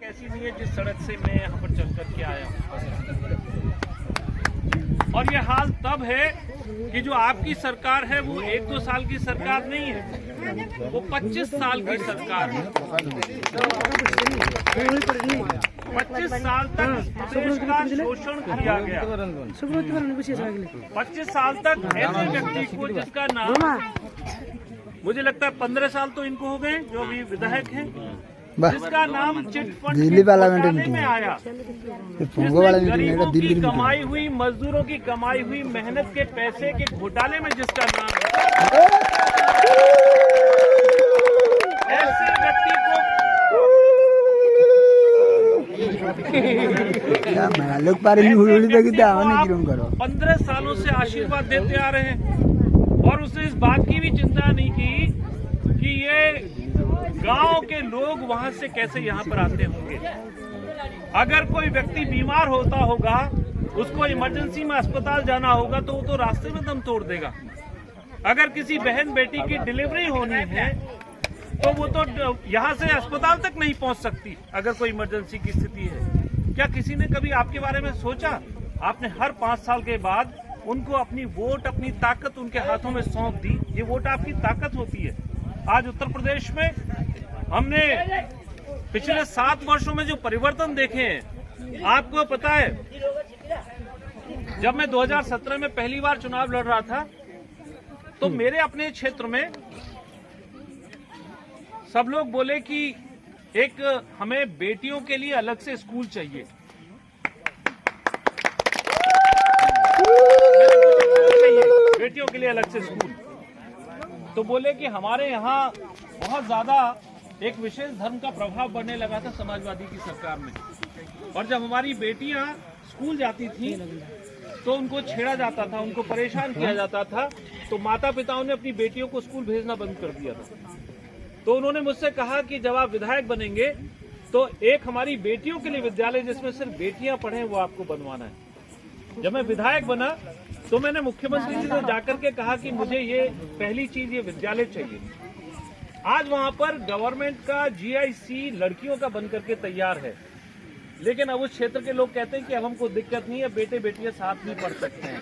ऐसी नहीं है जिस सड़क से मैं यहाँ पर चल कर के आया हूँ। और ये हाल तब है कि जो आपकी सरकार है वो 1-2 साल की सरकार नहीं है, वो 25 साल की सरकार है। 25 साल तक प्रदेश का शोषण किया गया। 25 साल तक ऐसे व्यक्ति को जिसका नाम, मुझे लगता है 15 साल तो इनको हो गए जो अभी विधायक हैं, जिसका नाम चिट फंड घोटाले में आया, गरीबों की कमाई हुई, मजदूरों की कमाई हुई मेहनत के पैसे के घोटाले में जिसका नाम है, ऐसे व्यक्ति को 15 सालों से आशीर्वाद देते आ रहे हैं और उसने इस बात की भी चिंता नहीं की कि ये गांव के लोग वहां से कैसे यहाँ पर आते होंगे। अगर कोई व्यक्ति बीमार होता होगा, उसको इमरजेंसी में अस्पताल जाना होगा तो वो तो रास्ते में दम तोड़ देगा। अगर किसी बहन बेटी की डिलीवरी होनी है तो वो तो यहाँ से अस्पताल तक नहीं पहुंच सकती अगर कोई इमरजेंसी की स्थिति है। क्या किसी ने कभी आपके बारे में सोचा? आपने हर 5 साल के बाद उनको अपनी वोट, अपनी ताकत उनके हाथों में सौंप दी। ये वोट आपकी ताकत होती है। आज उत्तर प्रदेश में हमने पिछले 7 वर्षों में जो परिवर्तन देखे हैं, आपको पता है, जब मैं 2017 में पहली बार चुनाव लड़ रहा था तो मेरे अपने क्षेत्र में सब लोग बोले कि एक हमें बेटियों के लिए अलग से स्कूल चाहिए। बेटियों के लिए अलग से स्कूल। तो बोले कि हमारे यहाँ बहुत ज्यादा एक विशेष धर्म का प्रभाव बढ़ने लगा था समाजवादी की सरकार में, और जब हमारी बेटियां स्कूल जाती थी तो उनको छेड़ा जाता था, उनको परेशान किया जाता था। तो माता पिताओं ने अपनी बेटियों को स्कूल भेजना बंद कर दिया था। तो उन्होंने मुझसे कहा कि जब आप विधायक बनेंगे तो एक हमारी बेटियों के लिए विद्यालय जिसमें सिर्फ बेटियां पढ़ें वो आपको बनवाना है। जब मैं विधायक बना तो मैंने मुख्यमंत्री जी को जाकर के कहा कि मुझे ये पहली चीज ये विद्यालय चाहिए। आज वहां पर गवर्नमेंट का जीआईसी लड़कियों का बन करके तैयार है, लेकिन अब उस क्षेत्र के लोग कहते हैं कि अब हमको दिक्कत नहीं है, बेटे बेटियां साथ भी पढ़ सकते हैं।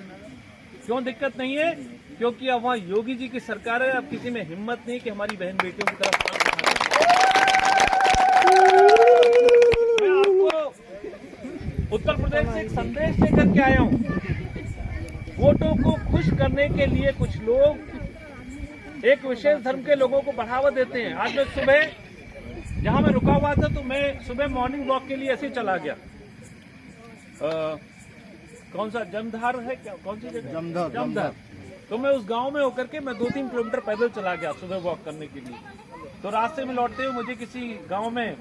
क्यों दिक्कत नहीं है? क्योंकि अब वहां योगी जी की सरकार है। अब किसी में हिम्मत नहीं कि हमारी बहन बेटियों की तरफ मैं आपको उत्तर प्रदेश से एक संदेश लेकर के आया हूं। वोटों को खुश करने के लिए कुछ लोग एक विशेष धर्म के लोगों को बढ़ावा देते हैं। आज मैं सुबह जहां मैं रुका हुआ था तो मैं सुबह मॉर्निंग वॉक के लिए ऐसे चला गया। कौन सा जमधार है क्या? कौन सी जगह? जमधार। तो मैं उस गांव में होकर के मैं 2-3 किलोमीटर पैदल चला गया सुबह वॉक करने के लिए। तो रास्ते में लौटते हुए मुझे किसी गांव में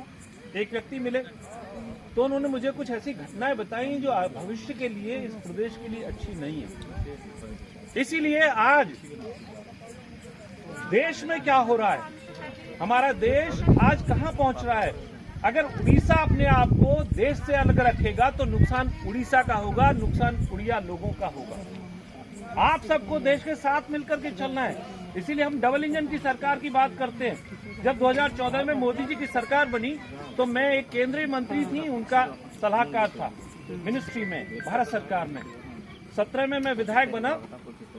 एक व्यक्ति मिले, तो उन्होंने मुझे कुछ ऐसी घटनाएं बताई जो भविष्य के लिए, इस प्रदेश के लिए अच्छी नहीं है। इसीलिए आज देश में क्या हो रहा है, हमारा देश आज कहां पहुंच रहा है। अगर उड़ीसा अपने आप को देश से अलग रखेगा तो नुकसान उड़ीसा का होगा, नुकसान उड़िया लोगों का होगा। आप सबको देश के साथ मिलकर के चलना है। इसीलिए हम डबल इंजन की सरकार की बात करते हैं। जब 2014 में मोदी जी की सरकार बनी तो मैं एक केंद्रीय मंत्री थी, उनका सलाहकार था मिनिस्ट्री में, भारत सरकार में। 17 में मैं विधायक बना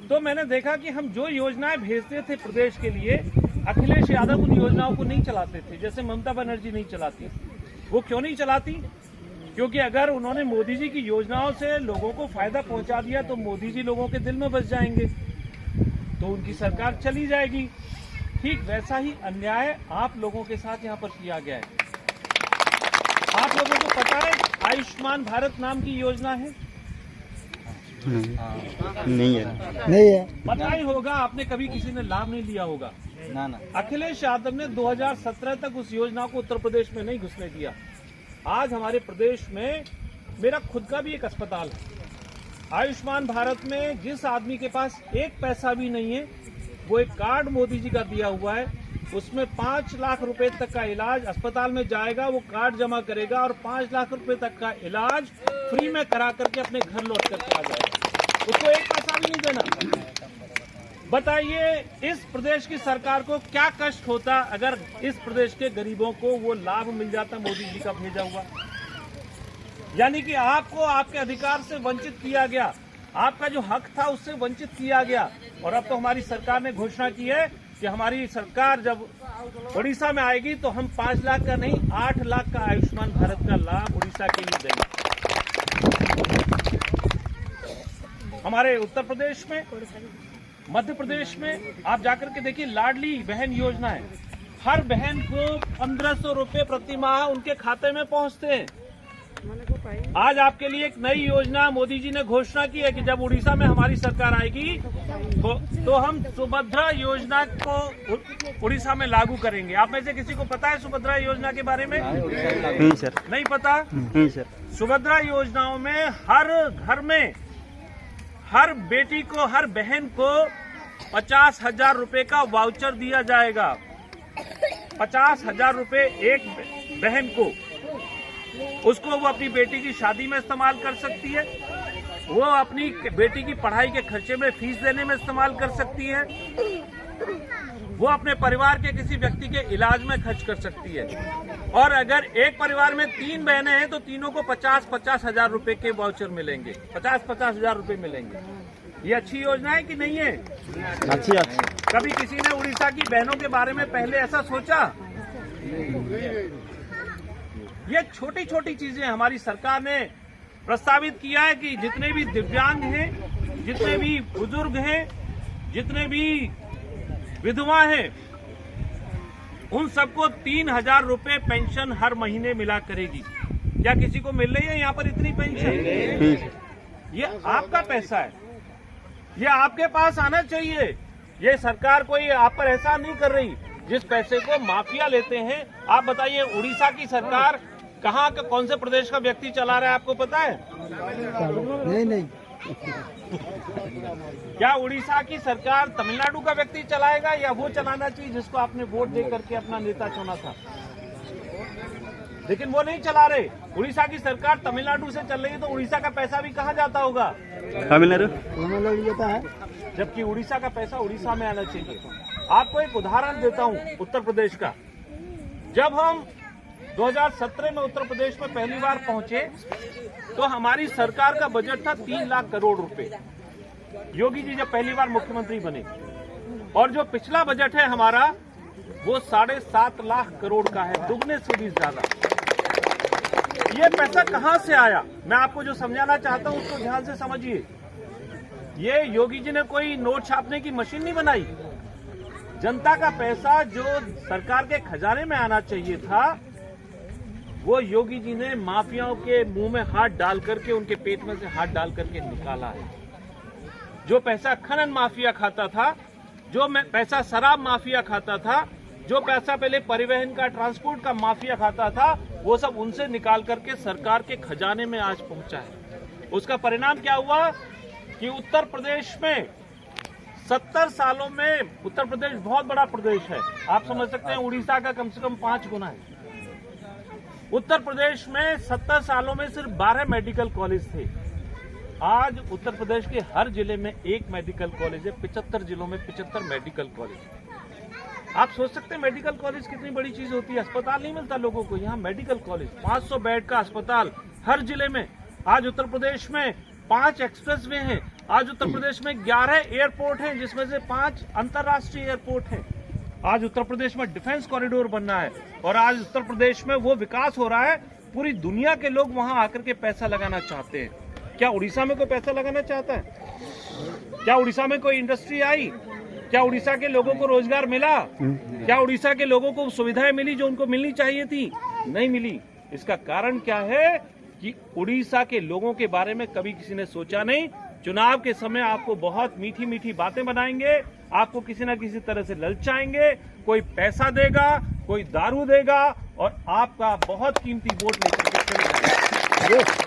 तो मैंने देखा कि हम जो योजनाएं भेजते थे प्रदेश के लिए, अखिलेश यादव उन योजनाओं को नहीं चलाते थे। जैसे ममता बनर्जी नहीं चलाती। वो क्यों नहीं चलाती? क्योंकि अगर उन्होंने मोदी जी की योजनाओं से लोगों को फायदा पहुंचा दिया तो मोदी जी लोगों के दिल में बस जाएंगे, तो उनकी सरकार चली जाएगी। ठीक वैसा ही अन्याय आप लोगों के साथ यहाँ पर किया गया है। आप लोगों को पता है आयुष्मान भारत नाम की योजना है? नहीं है। पता ही होगा, आपने कभी किसी ने लाभ नहीं लिया होगा ना। अखिलेश यादव ने 2017 तक उस योजना को उत्तर प्रदेश में नहीं घुसने दिया। आज हमारे प्रदेश में मेरा खुद का भी एक अस्पताल है। आयुष्मान भारत में जिस आदमी के पास 1 पैसा भी नहीं है, वो एक कार्ड मोदी जी का दिया हुआ है, उसमें 5 लाख रुपए तक का इलाज अस्पताल में जाएगा। वो कार्ड जमा करेगा और 5 लाख रुपए तक का इलाज फ्री में करा करके अपने घर लौट करके आ जाएगा। उसको 1 पैसा भी नहीं देना। बताइए इस प्रदेश की सरकार को क्या कष्ट होता अगर इस प्रदेश के गरीबों को वो लाभ मिल जाता मोदी जी का भेजा हुआ। यानी कि आपको आपके अधिकार से वंचित किया गया, आपका जो हक था उससे वंचित किया गया। और अब तो हमारी सरकार ने घोषणा की है कि हमारी सरकार जब उड़ीसा में आएगी तो हम 5 लाख का नहीं 8 लाख का आयुष्मान भारत का लाभ उड़ीसा के लिए देंगे। हमारे उत्तर प्रदेश में, मध्य प्रदेश में आप जाकर के देखिए, लाडली बहन योजना है। हर बहन को 1500 रुपए प्रति माह उनके खाते में पहुंचते हैं। आज आपके लिए एक नई योजना मोदी जी ने घोषणा की है कि जब उड़ीसा में हमारी सरकार आएगी तो हम सुभद्रा योजना को उड़ीसा में लागू करेंगे। आप में से किसी को पता है सुभद्रा योजना के बारे में? नहीं सर। नहीं पता? नहीं सर। सुभद्रा योजनाओं में हर घर में हर बेटी को, हर बहन को 50,000 रुपए का वाउचर दिया जाएगा। 50,000 रुपए एक बहन को, उसको वो अपनी बेटी की शादी में इस्तेमाल कर सकती है, वो अपनी बेटी की पढ़ाई के खर्चे में फीस देने में इस्तेमाल कर सकती है, वो अपने परिवार के किसी व्यक्ति के इलाज में खर्च कर सकती है। और अगर एक परिवार में 3 बहनें हैं तो तीनों को 50-50 हजार रुपए के वाउचर मिलेंगे, 50-50 हजार रुपए मिलेंगे। ये अच्छी योजना है कि नहीं है? अच्छी। कभी किसी ने उड़ीसा की बहनों के बारे में पहले ऐसा सोचा? ये छोटी छोटी चीजें हमारी सरकार ने प्रस्तावित किया है कि जितने भी दिव्यांग हैं, जितने भी बुजुर्ग हैं, जितने भी विधवा हैं, उन सबको 3,000 रुपए पेंशन हर महीने मिला करेगी। क्या किसी को मिल रही है यहाँ पर इतनी पेंशन? ये आपका पैसा है, ये आपके पास आना चाहिए। ये सरकार कोई आप पर एहसान नहीं कर रही जिस पैसे को माफिया लेते हैं। आप बताइए उड़ीसा की सरकार कहाँ का, कौन से प्रदेश का व्यक्ति चला रहा है, आपको पता है? नहीं। क्या उड़ीसा की सरकार तमिलनाडु का व्यक्ति चलाएगा या वो चलाना चाहिए जिसको आपने वोट दे करके अपना नेता चुना था? लेकिन वो नहीं चला रहे। उड़ीसा की सरकार तमिलनाडु से चल रही है तो उड़ीसा का पैसा भी कहाँ जाता होगा? तमिलनाडु जाता है, जबकि उड़ीसा का पैसा उड़ीसा में आना चाहिए। आपको एक उदाहरण देता हूँ उत्तर प्रदेश का। जब हम 2017 में उत्तर प्रदेश में पहली बार पहुंचे तो हमारी सरकार का बजट था 3 लाख करोड़ रुपए। योगी जी जब पहली बार मुख्यमंत्री बने, और जो पिछला बजट है हमारा वो 7.5 लाख करोड़ का है, दुगने से भी ज्यादा। ये पैसा कहां से आया? मैं आपको जो समझाना चाहता हूं उसको ध्यान से समझिए। ये योगी जी ने कोई नोट छापने की मशीन नहीं बनाई। जनता का पैसा जो सरकार के खजाने में आना चाहिए था वो योगी जी ने माफियाओं के मुंह में हाथ डाल करके, उनके पेट में से हाथ डाल करके निकाला है। जो पैसा खनन माफिया खाता था, जो पैसा शराब माफिया खाता था, जो पैसा पहले परिवहन का, ट्रांसपोर्ट का माफिया खाता था, वो सब उनसे निकाल करके सरकार के खजाने में आज पहुंचा है। उसका परिणाम क्या हुआ कि उत्तर प्रदेश में 70 सालों में, उत्तर प्रदेश बहुत बड़ा प्रदेश है, आप समझ सकते हैं उड़ीसा का कम से कम 5 गुना है। उत्तर प्रदेश में 70 सालों में सिर्फ 12 मेडिकल कॉलेज थे। आज उत्तर प्रदेश के हर जिले में एक मेडिकल कॉलेज है। 75 जिलों में 75 मेडिकल कॉलेज। आप सोच सकते हैं मेडिकल कॉलेज कितनी बड़ी चीज होती है। अस्पताल नहीं मिलता लोगों को, यहाँ मेडिकल कॉलेज, 500 बेड का अस्पताल हर जिले में। आज उत्तर प्रदेश में 5 एक्सप्रेसवे हैं। आज उत्तर प्रदेश में 11 एयरपोर्ट हैं, जिसमें से 5 अंतर्राष्ट्रीय एयरपोर्ट हैं। आज उत्तर प्रदेश में डिफेंस कॉरिडोर बन रहा है, और आज उत्तर प्रदेश में वो विकास हो रहा है, पूरी दुनिया के लोग वहां आकर के पैसा लगाना चाहते हैं। क्या उड़ीसा में कोई पैसा लगाना चाहता है? क्या उड़ीसा में कोई इंडस्ट्री आई? क्या उड़ीसा के लोगों को रोजगार मिला? क्या उड़ीसा के लोगों को सुविधाएं मिली जो उनको मिलनी चाहिए थी? नहीं मिली। इसका कारण क्या है कि उड़ीसा के लोगों के बारे में कभी किसी ने सोचा नहीं। चुनाव के समय आपको बहुत मीठी मीठी बातें बनाएंगे, आपको किसी न किसी तरह से ललचाएंगे, कोई पैसा देगा, कोई दारू देगा, और आपका बहुत कीमती वोट लेकर के चले जाएंगे।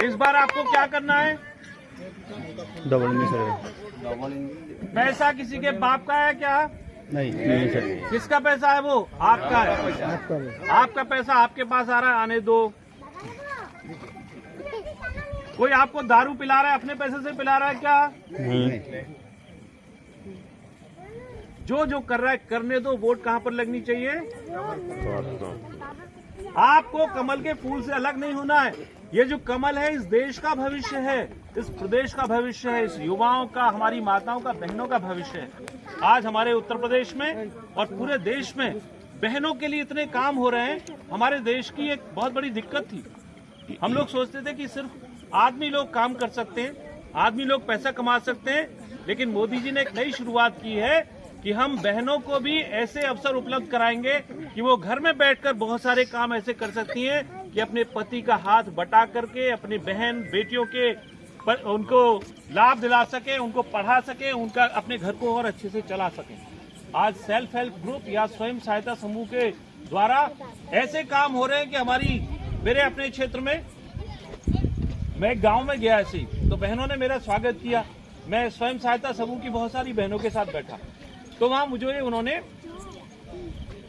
इस बार आपको क्या करना है? डबल नहीं सर। पैसा किसी के बाप का है क्या? नहीं सर। किसका पैसा है? वो आपका है। आपका पैसा आपके पास आ रहा है, आने दो। कोई आपको दारू पिला रहा है, अपने पैसे से पिला रहा है क्या? जो जो कर रहा है करने दो। वोट कहां पर लगनी चाहिए? आपको कमल के फूल से अलग नहीं होना है। ये जो कमल है इस देश का भविष्य है, इस प्रदेश का भविष्य है, इस युवाओं का, हमारी माताओं का, बहनों का भविष्य है। आज हमारे उत्तर प्रदेश में और पूरे देश में बहनों के लिए इतने काम हो रहे हैं। हमारे देश की एक बहुत बड़ी दिक्कत थी, हम लोग सोचते थे कि सिर्फ आदमी लोग काम कर सकते हैं, आदमी लोग पैसा कमा सकते हैं, लेकिन मोदी जी ने एक नई शुरुआत की है कि हम बहनों को भी ऐसे अवसर उपलब्ध कराएंगे कि वो घर में बैठकर बहुत सारे काम ऐसे कर सकती हैं कि अपने पति का हाथ बटा करके अपनी बहन बेटियों के उनको लाभ दिला सके, उनको पढ़ा सके, उनका अपने घर को और अच्छे से चला सके। आज सेल्फ हेल्प ग्रुप या स्वयं सहायता समूह के द्वारा ऐसे काम हो रहे हैं कि मेरे अपने क्षेत्र में, मैं एक गांव में गया ऐसे ही, तो बहनों ने मेरा स्वागत किया। मैं स्वयं सहायता समूह की बहुत सारी बहनों के साथ बैठा, तो वहां मुझे उन्होंने,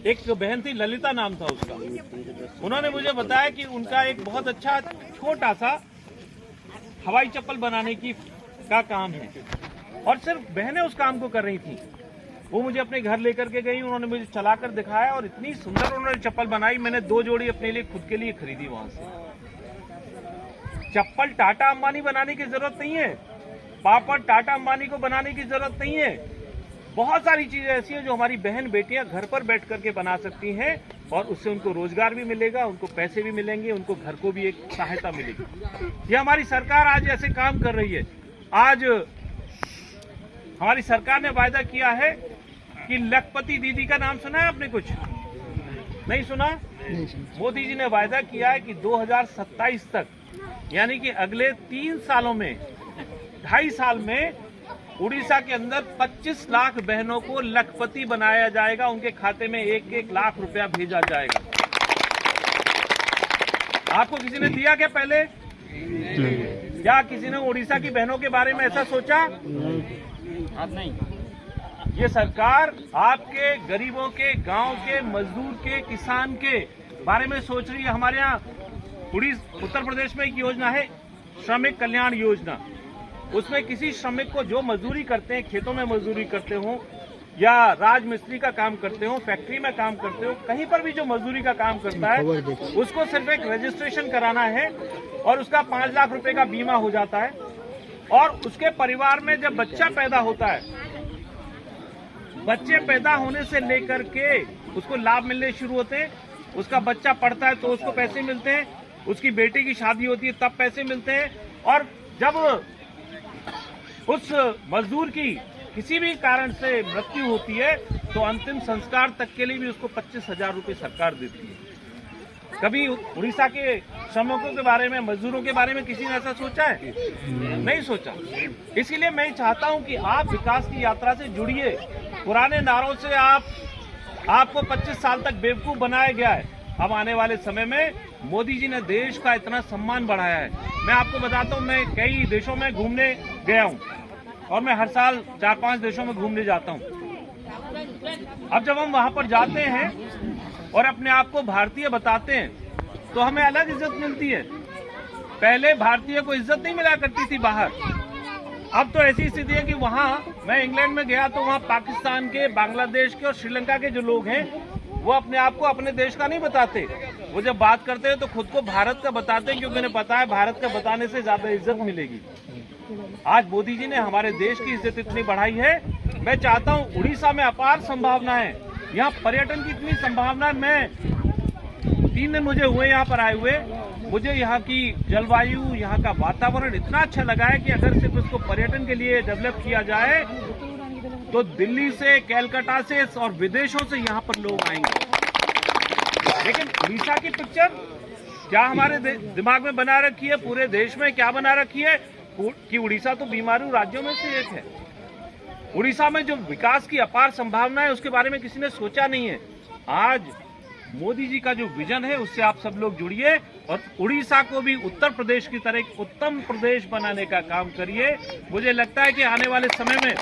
एक बहन थी ललिता नाम था उसका, उन्होंने मुझे बताया कि उनका एक बहुत अच्छा छोटा सा हवाई चप्पल बनाने का काम है, और सिर्फ बहनें उस काम को कर रही थी। वो मुझे अपने घर लेकर के गई, उन्होंने मुझे चलाकर दिखाया और इतनी सुंदर उन्होंने चप्पल बनाई। मैंने 2 जोड़ी अपने लिए खुद के लिए खरीदी वहां से। चप्पल टाटा अंबानी बनाने की जरूरत नहीं है, पापड़ टाटा अंबानी को बनाने की जरूरत नहीं है। बहुत सारी चीजें ऐसी हैं जो हमारी बहन बेटियां घर पर बैठ करके बना सकती हैं, और उससे उनको रोजगार भी मिलेगा, उनको पैसे भी मिलेंगे, उनको घर को भी एक सहायता मिलेगी। ये हमारी सरकार आज ऐसे काम कर रही है। आज हमारी सरकार ने वायदा किया है कि लखपति दीदी का नाम सुना है आपने? कुछ नहीं सुना? मोदी जी ने वायदा किया है कि 2027 तक, यानी कि अगले 3 सालों में, 2.5 साल में उड़ीसा के अंदर 25 लाख बहनों को लखपति बनाया जाएगा, उनके खाते में 1-1 लाख रुपया भेजा जाएगा। आपको किसी ने दिया क्या पहले? क्या किसी ने उड़ीसा की बहनों के बारे में ऐसा सोचा? आप नहीं। ये सरकार आपके गरीबों के, गांव के, मजदूर के, किसान के बारे में सोच रही है। हमारे यहाँ उत्तर प्रदेश में एक योजना है, श्रमिक कल्याण योजना। उसमें किसी श्रमिक को जो मजदूरी करते हैं, खेतों में मजदूरी करते हो या राजमिस्त्री का काम करते हो, फैक्ट्री में काम करते हो, कहीं पर भी जो मजदूरी का काम करता है, उसको सिर्फ एक रजिस्ट्रेशन कराना है और उसका 5 लाख रुपए का बीमा हो जाता है। और उसके परिवार में जब बच्चा पैदा होता है, बच्चे पैदा होने से लेकर के उसको लाभ मिलने शुरू होते हैं। उसका बच्चा पढ़ता है तो उसको पैसे मिलते हैं, उसकी बेटी की शादी होती है तब पैसे मिलते हैं, और जब उस मजदूर की किसी भी कारण से मृत्यु होती है तो अंतिम संस्कार तक के लिए भी उसको 25,000 रुपये सरकार देती है। कभी उड़ीसा के श्रमिकों के बारे में, मजदूरों के बारे में किसी ने ऐसा सोचा है? नहीं सोचा। इसीलिए मैं चाहता हूं कि आप विकास की यात्रा से जुड़िए। पुराने नारों से आपको 25 साल तक बेवकूफ बनाया गया है। अब आने वाले समय में मोदी जी ने देश का इतना सम्मान बढ़ाया है। मैं आपको बताता हूं, मैं कई देशों में घूमने गया हूं और मैं हर साल 4-5 देशों में घूमने जाता हूं। अब जब हम वहां पर जाते हैं और अपने आप को भारतीय बताते हैं तो हमें अलग इज्जत मिलती है। पहले भारतीय को इज्जत नहीं मिला करती थी बाहर। अब तो ऐसी स्थिति है कि वहां, मैं इंग्लैंड में गया तो वहां पाकिस्तान के, बांग्लादेश के और श्रीलंका के जो लोग हैं वो अपने आप को अपने देश का नहीं बताते। वो जब बात करते हैं तो खुद को भारत का बताते हैं, क्योंकि उन्हें पता है भारत का बताने से ज्यादा इज्जत मिलेगी। आज मोदी जी ने हमारे देश की इज्जत इतनी बढ़ाई है। मैं चाहता हूं, उड़ीसा में अपार संभावना है, यहाँ पर्यटन की इतनी संभावना है। मैं 3 दिन मुझे हुए यहाँ पर आए हुए, मुझे यहाँ की जलवायु, यहाँ का वातावरण इतना अच्छा लगा है कि अगर सिर्फ इसको पर्यटन के लिए डेवलप किया जाए तो दिल्ली से, कैलकाटा से और विदेशों से यहाँ पर लोग आएंगे। लेकिन उड़ीसा की पिक्चर क्या हमारे दिमाग में बना रखी है, पूरे देश में क्या बना रखी है कि उड़ीसा तो बीमारू राज्यों में से एक है। उड़ीसा में जो विकास की अपार संभावना है उसके बारे में किसी ने सोचा नहीं है। आज मोदी जी का जो विजन है उससे आप सब लोग जुड़िए और उड़ीसा को भी उत्तर प्रदेश की तरह एक उत्तम प्रदेश बनाने का काम करिए। मुझे लगता है कि आने वाले समय में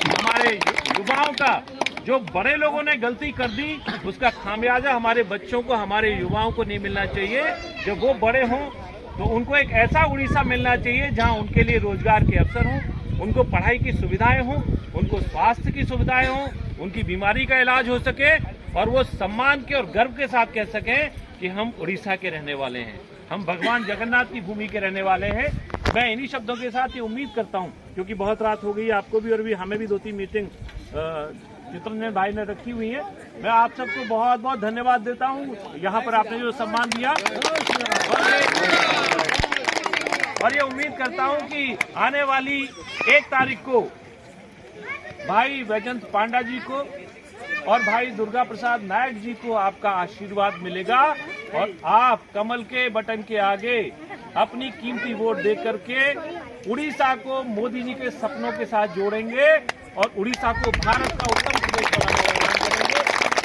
हमारे युवाओं का, जो बड़े लोगों ने गलती कर दी उसका खामियाजा हमारे बच्चों को, हमारे युवाओं को नहीं मिलना चाहिए। जब वो बड़े हों तो उनको एक ऐसा उड़ीसा मिलना चाहिए जहां उनके लिए रोजगार के अवसर हों, उनको पढ़ाई की सुविधाएं हों, उनको स्वास्थ्य की सुविधाएं हों, उनकी बीमारी का इलाज हो सके और वो सम्मान के और गर्व के साथ कह सकें कि हम उड़ीसा के रहने वाले हैं, हम भगवान जगन्नाथ की भूमि के रहने वाले हैं। मैं इन्हीं शब्दों के साथ ये उम्मीद करता हूं, क्योंकि बहुत रात हो गई, आपको भी और भी हमें भी 2-3 मीटिंग चित्रंजन भाई ने रखी हुई है। मैं आप सबको बहुत बहुत धन्यवाद देता हूं, यहाँ पर आपने जो सम्मान दिया, और ये उम्मीद करता हूं कि आने वाली 1 तारीख को भाई वैजंत पांडा जी को और भाई दुर्गा प्रसाद नायक जी को आपका आशीर्वाद मिलेगा और आप कमल के बटन के आगे अपनी कीमती वोट दे करके उड़ीसा को मोदी जी के सपनों के साथ जोड़ेंगे और उड़ीसा को भारत का उत्तम प्रदेश बनाने का काम करेंगे।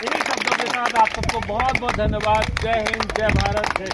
इन्हीं शब्दों के साथ आप सबको बहुत बहुत धन्यवाद। जय हिंद, जय भारत, जय